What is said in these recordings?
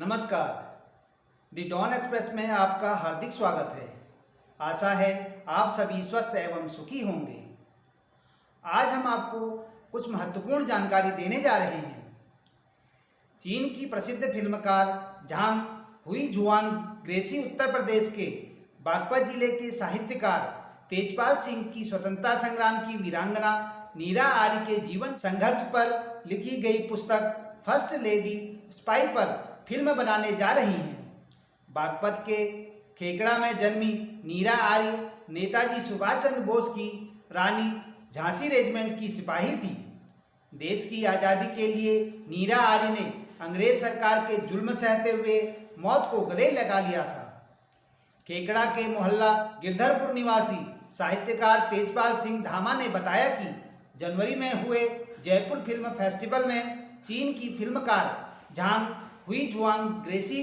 नमस्कार। The Dawn express में आपका हार्दिक स्वागत है। आशा है आप सभी स्वस्थ एवं सुखी होंगे। आज हम आपको कुछ महत्वपूर्ण जानकारी देने जा रहे हैं। चीन की प्रसिद्ध फिल्मकार झांग हुई जुआंग ग्रेसी उत्तर प्रदेश के बागपत जिले के साहित्यकार तेजपाल सिंह की स्वतंत्रता संग्राम की वीरांगना नीरा आर्य के जीवन संघर्ष पर लिखी गई पुस्तक फर्स्ट लेडी स्पाई पर फिल्म बनाने जा रही हैं। बागपत के खेकड़ा में जन्मी नीरा आर्य नेताजी सुभाष चंद्र बोस की रानी झांसी रेजिमेंट की सिपाही थी। देश की आज़ादी के लिए नीरा आर्य ने अंग्रेज सरकार के जुल्म सहते हुए मौत को गले लगा लिया था। खेकड़ा के मोहल्ला गिरधरपुर निवासी साहित्यकार तेजपाल सिंह धामा ने बताया कि जनवरी में हुए जयपुर फिल्म फेस्टिवल में चीन की फिल्मकार झांग हुई जुआंग ग्रेसी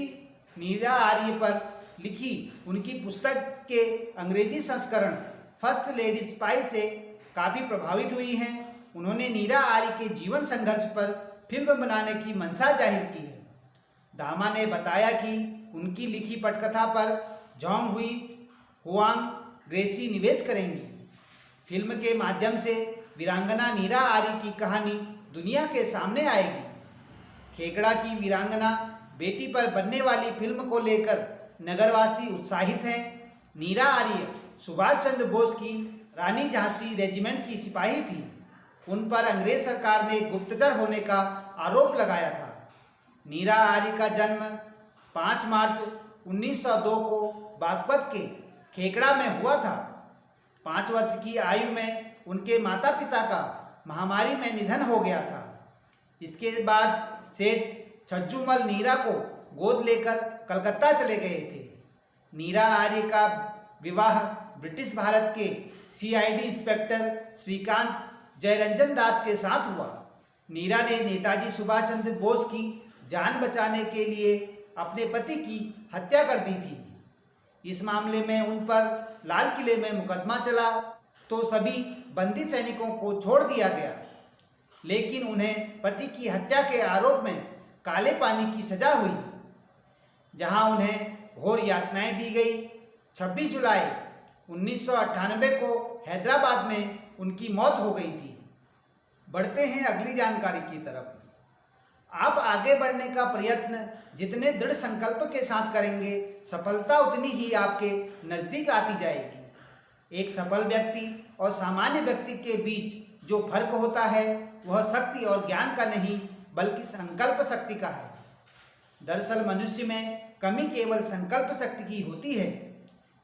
नीरा आर्य पर लिखी उनकी पुस्तक के अंग्रेजी संस्करण फर्स्ट लेडी स्पाई से काफ़ी प्रभावित हुई हैं। उन्होंने नीरा आर्य के जीवन संघर्ष पर फिल्म बनाने की मंशा जाहिर की है। धामा ने बताया कि उनकी लिखी पटकथा पर झांग हुई हुआंग ग्रेसी निवेश करेंगी। फिल्म के माध्यम से वीरांगना नीरा आर्य की कहानी दुनिया के सामने आएगी। खेकड़ा की वीरांगना बेटी पर बनने वाली फिल्म को लेकर नगरवासी उत्साहित हैं। नीरा आर्य सुभाष चंद्र बोस की रानी झांसी रेजिमेंट की सिपाही थी। उन पर अंग्रेज सरकार ने गुप्तचर होने का आरोप लगाया था। नीरा आर्य का जन्म 5 मार्च 1902 को बागपत के खेकड़ा में हुआ था। 5 वर्ष की आयु में उनके माता पिता का महामारी में निधन हो गया था। इसके बाद सेठ छज्जूमल नीरा को गोद लेकर कलकत्ता चले गए थे। नीरा आर्य का विवाह ब्रिटिश भारत के सीआईडी इंस्पेक्टर श्रीकांत जयरंजन दास के साथ हुआ। नीरा ने नेताजी सुभाष चंद्र बोस की जान बचाने के लिए अपने पति की हत्या कर दी थी। इस मामले में उन पर लाल किले में मुकदमा चला तो सभी बंदी सैनिकों को छोड़ दिया गया, लेकिन उन्हें पति की हत्या के आरोप में काले पानी की सजा हुई, जहां उन्हें घोर यातनाएं दी गई। 26 जुलाई 1998 को हैदराबाद में उनकी मौत हो गई थी। बढ़ते हैं अगली जानकारी की तरफ। आप आगे बढ़ने का प्रयत्न जितने दृढ़ संकल्प के साथ करेंगे, सफलता उतनी ही आपके नज़दीक आती जाएगी। एक सफल व्यक्ति और सामान्य व्यक्ति के बीच जो फर्क होता है वह शक्ति और ज्ञान का नहीं बल्कि संकल्प शक्ति का है। दरअसल मनुष्य में कमी केवल संकल्प शक्ति की होती है।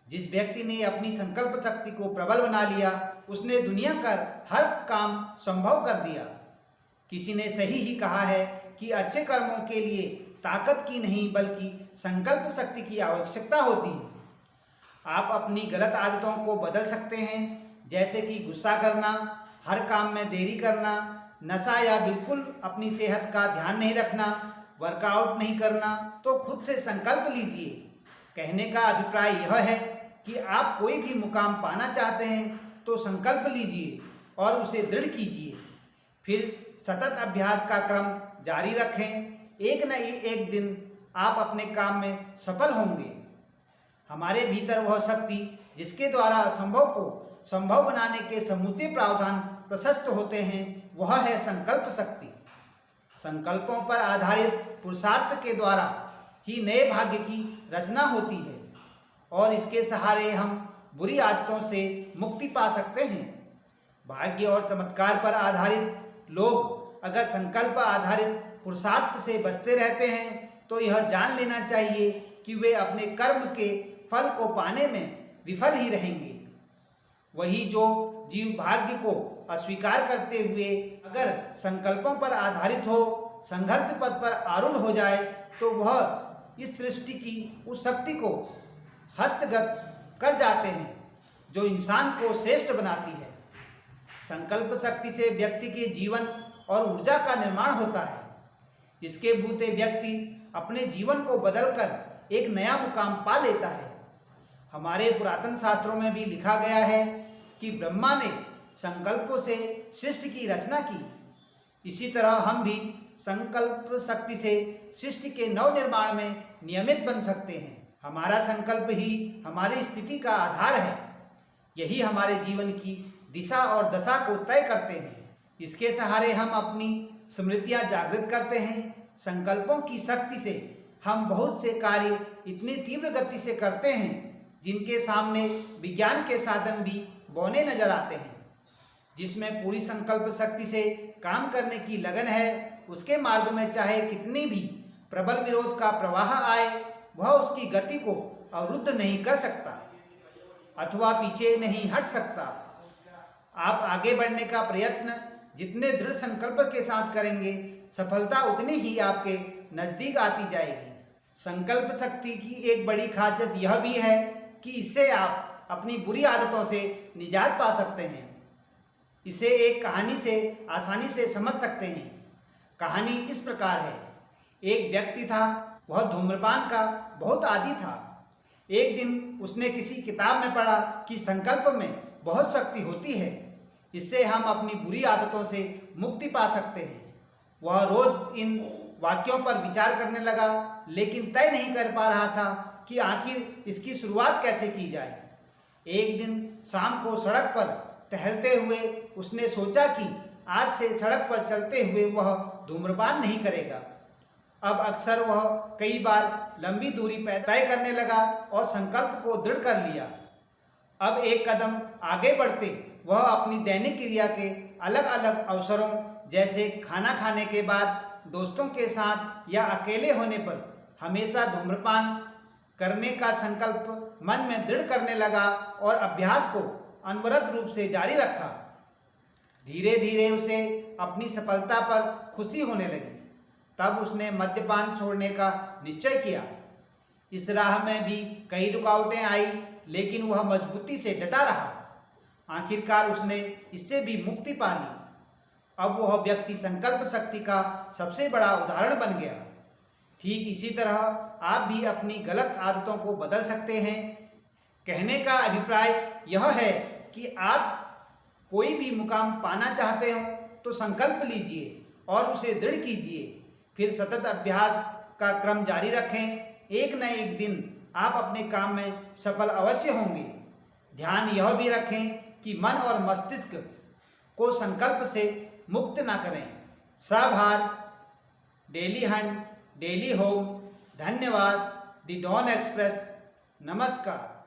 जिस व्यक्ति ने अपनी संकल्प शक्ति को प्रबल बना लिया, उसने दुनिया का हर काम संभव कर दिया। किसी ने सही ही कहा है कि अच्छे कर्मों के लिए ताकत की नहीं बल्कि संकल्प शक्ति की आवश्यकता होती है। आप अपनी गलत आदतों को बदल सकते हैं, जैसे कि गुस्सा करना, हर काम में देरी करना, नशा या बिल्कुल अपनी सेहत का ध्यान नहीं रखना, वर्कआउट नहीं करना। तो खुद से संकल्प लीजिए। कहने का अभिप्राय यह है कि आप कोई भी मुकाम पाना चाहते हैं तो संकल्प लीजिए और उसे दृढ़ कीजिए। फिर सतत अभ्यास का क्रम जारी रखें। एक न एक दिन आप अपने काम में सफल होंगे। हमारे भीतर वह शक्ति जिसके द्वारा असंभव को संभव बनाने के समूचे प्रावधान प्रशस्त होते हैं, वह है संकल्प शक्ति। संकल्पों पर आधारित पुरुषार्थ के द्वारा ही नए भाग्य की रचना होती है और इसके सहारे हम बुरी आदतों से मुक्ति पा सकते हैं। भाग्य और चमत्कार पर आधारित लोग अगर संकल्प आधारित पुरुषार्थ से बचते रहते हैं तो यह जान लेना चाहिए कि वे अपने कर्म के फल को पाने में विफल ही रहेंगे। वही जो जीव भाग्य को अस्वीकार करते हुए अगर संकल्पों पर आधारित हो, संघर्ष पथ पर आरूढ़ हो जाए, तो वह इस सृष्टि की उस शक्ति को हस्तगत कर जाते हैं जो इंसान को श्रेष्ठ बनाती है। संकल्प शक्ति से व्यक्ति के जीवन और ऊर्जा का निर्माण होता है। इसके बूते व्यक्ति अपने जीवन को बदलकर एक नया मुकाम पा लेता है। हमारे पुरातन शास्त्रों में भी लिखा गया है कि ब्रह्मा ने संकल्पों से सृष्टि की रचना की। इसी तरह हम भी संकल्प शक्ति से सृष्टि के नव निर्माण में नियमित बन सकते हैं। हमारा संकल्प ही हमारी स्थिति का आधार है। यही हमारे जीवन की दिशा और दशा को तय करते हैं। इसके सहारे हम अपनी स्मृतियां जागृत करते हैं। संकल्पों की शक्ति से हम बहुत से कार्य इतनी तीव्र गति से करते हैं जिनके सामने विज्ञान के साधन भी बौने नजर आते हैं। जिसमें पूरी संकल्प शक्ति से काम करने की लगन है, उसके मार्ग में चाहे कितनी भी प्रबल विरोध का प्रवाह आए, वह उसकी गति को अवरुद्ध नहीं कर सकता अथवा पीछे नहीं हट सकता। आप आगे बढ़ने का प्रयत्न जितने दृढ़ संकल्प के साथ करेंगे, सफलता उतनी ही आपके नजदीक आती जाएगी। संकल्प शक्ति की एक बड़ी खासियत यह भी है कि इससे आप अपनी बुरी आदतों से निजात पा सकते हैं। इसे एक कहानी से आसानी से समझ सकते हैं। कहानी इस प्रकार है। एक व्यक्ति था, वह धूम्रपान का बहुत आदी था। एक दिन उसने किसी किताब में पढ़ा कि संकल्प में बहुत शक्ति होती है, इससे हम अपनी बुरी आदतों से मुक्ति पा सकते हैं। वह रोज इन वाक्यों पर विचार करने लगा, लेकिन तय नहीं कर पा रहा था कि आखिर इसकी शुरुआत कैसे की जाए। एक दिन शाम को सड़क पर टहलते हुए उसने सोचा कि आज से सड़क पर चलते हुए वह धूम्रपान नहीं करेगा। अब अक्सर वह कई बार लंबी दूरी तय करने लगा और संकल्प को दृढ़ कर लिया। अब एक कदम आगे बढ़ते वह अपनी दैनिक क्रिया के अलग अलग अवसरों, जैसे खाना खाने के बाद, दोस्तों के साथ या अकेले होने पर हमेशा धूम्रपान करने का संकल्प मन में दृढ़ करने लगा और अभ्यास को अनवरत रूप से जारी रखा। धीरे धीरे उसे अपनी सफलता पर खुशी होने लगी। तब उसने मद्यपान छोड़ने का निश्चय किया। इस राह में भी कई रुकावटें आई, लेकिन वह मजबूती से डटा रहा। आखिरकार उसने इससे भी मुक्ति पा ली। अब वह व्यक्ति संकल्प शक्ति का सबसे बड़ा उदाहरण बन गया। ठीक इसी तरह आप भी अपनी गलत आदतों को बदल सकते हैं। कहने का अभिप्राय यह है कि आप कोई भी मुकाम पाना चाहते हो तो संकल्प लीजिए और उसे दृढ़ कीजिए। फिर सतत अभ्यास का क्रम जारी रखें। एक न एक दिन आप अपने काम में सफल अवश्य होंगे। ध्यान यह भी रखें कि मन और मस्तिष्क को संकल्प से मुक्त ना करें। साभार, डेली हंट, डेली होम। धन्यवाद। The Dawn Express. नमस्कार।